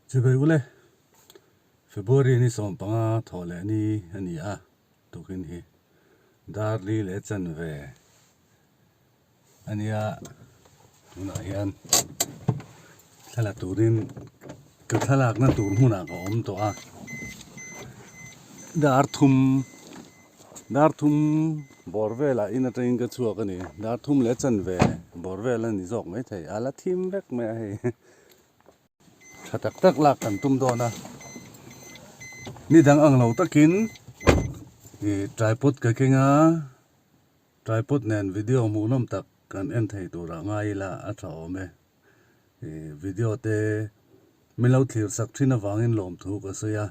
chỉ về ule February ni som panga thole ni ani a tukin hi darli le chan ve ania tuna hian thala turin ka thalak na tur hmuna ka om to a dar thum borvela ina train ka chuak ani dar thum le chan ve borvela ni jok mai thei ala thim vek me he thatak tak lak kan tum do na ni dang ang lo takin tripod ka kenga tripod nen video mu nom tak kan en thei tura ngai la a thaw me video te melo thlir sak thina wangin lom thu ka soya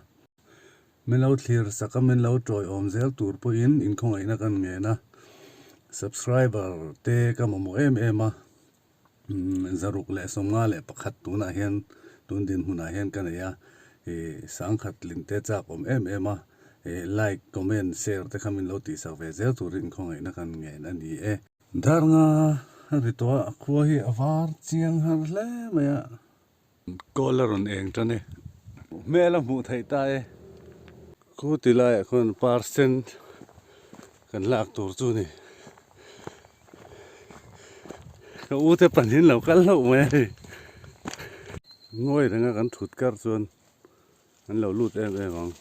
melo thlir saka men lo troi om zel tur po in khongai na kan nge na subscriber te ka mo em a zaruk le somnga le pakhat tuna hian tun din huna hian kan ya sang khat ling te chak om em a like comment share te khamin lo ti sak ve zel turin khongai na kan nge na ni darnga ritwa khua hi avar chiang har hle maya color on eng tane mela mu thai ta khu tilai khon percent kan lak tur chu ni ka u te panin lo kal lo me ngoi ranga kan thut kar chuan an lo lut em ang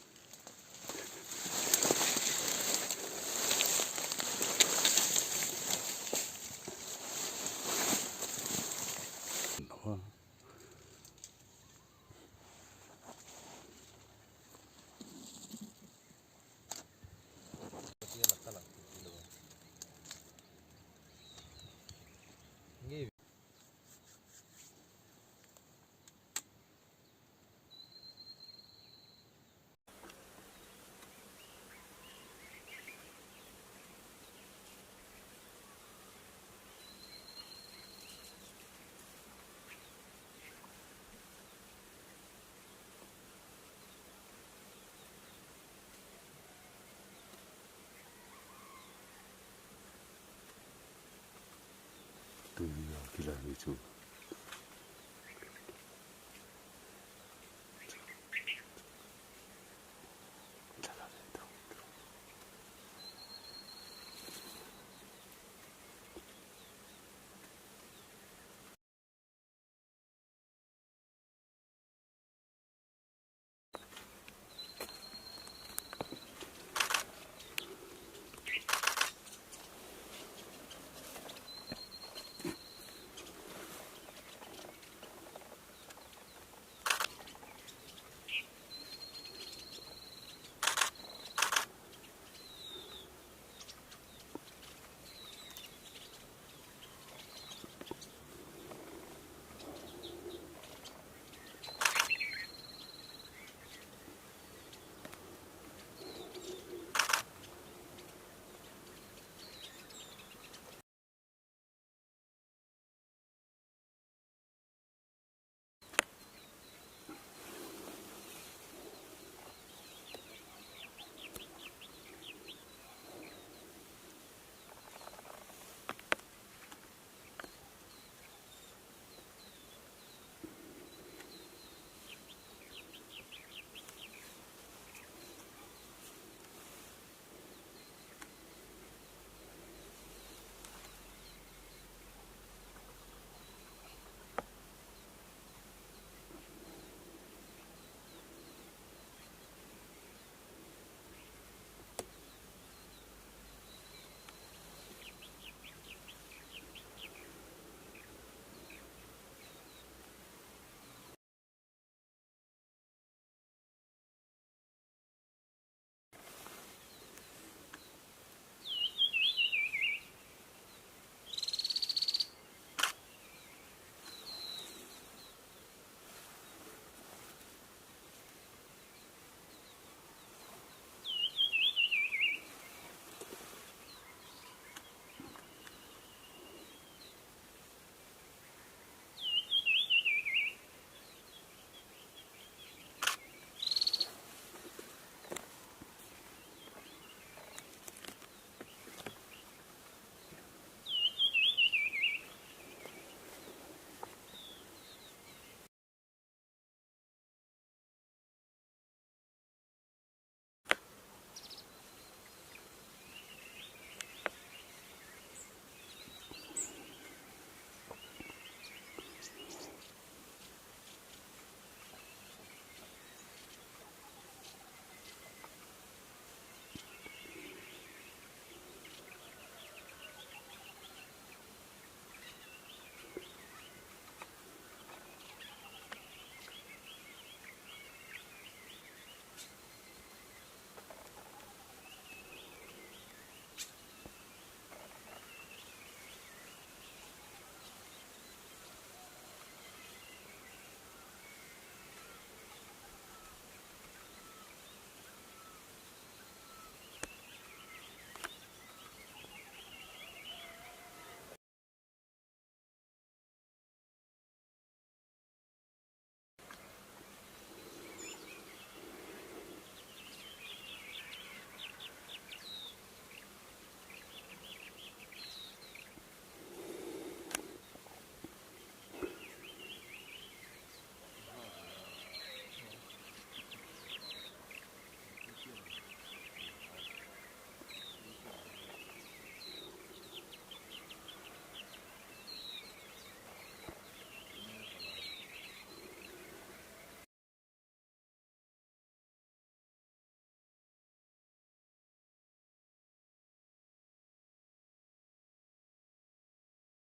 tu kila ni chu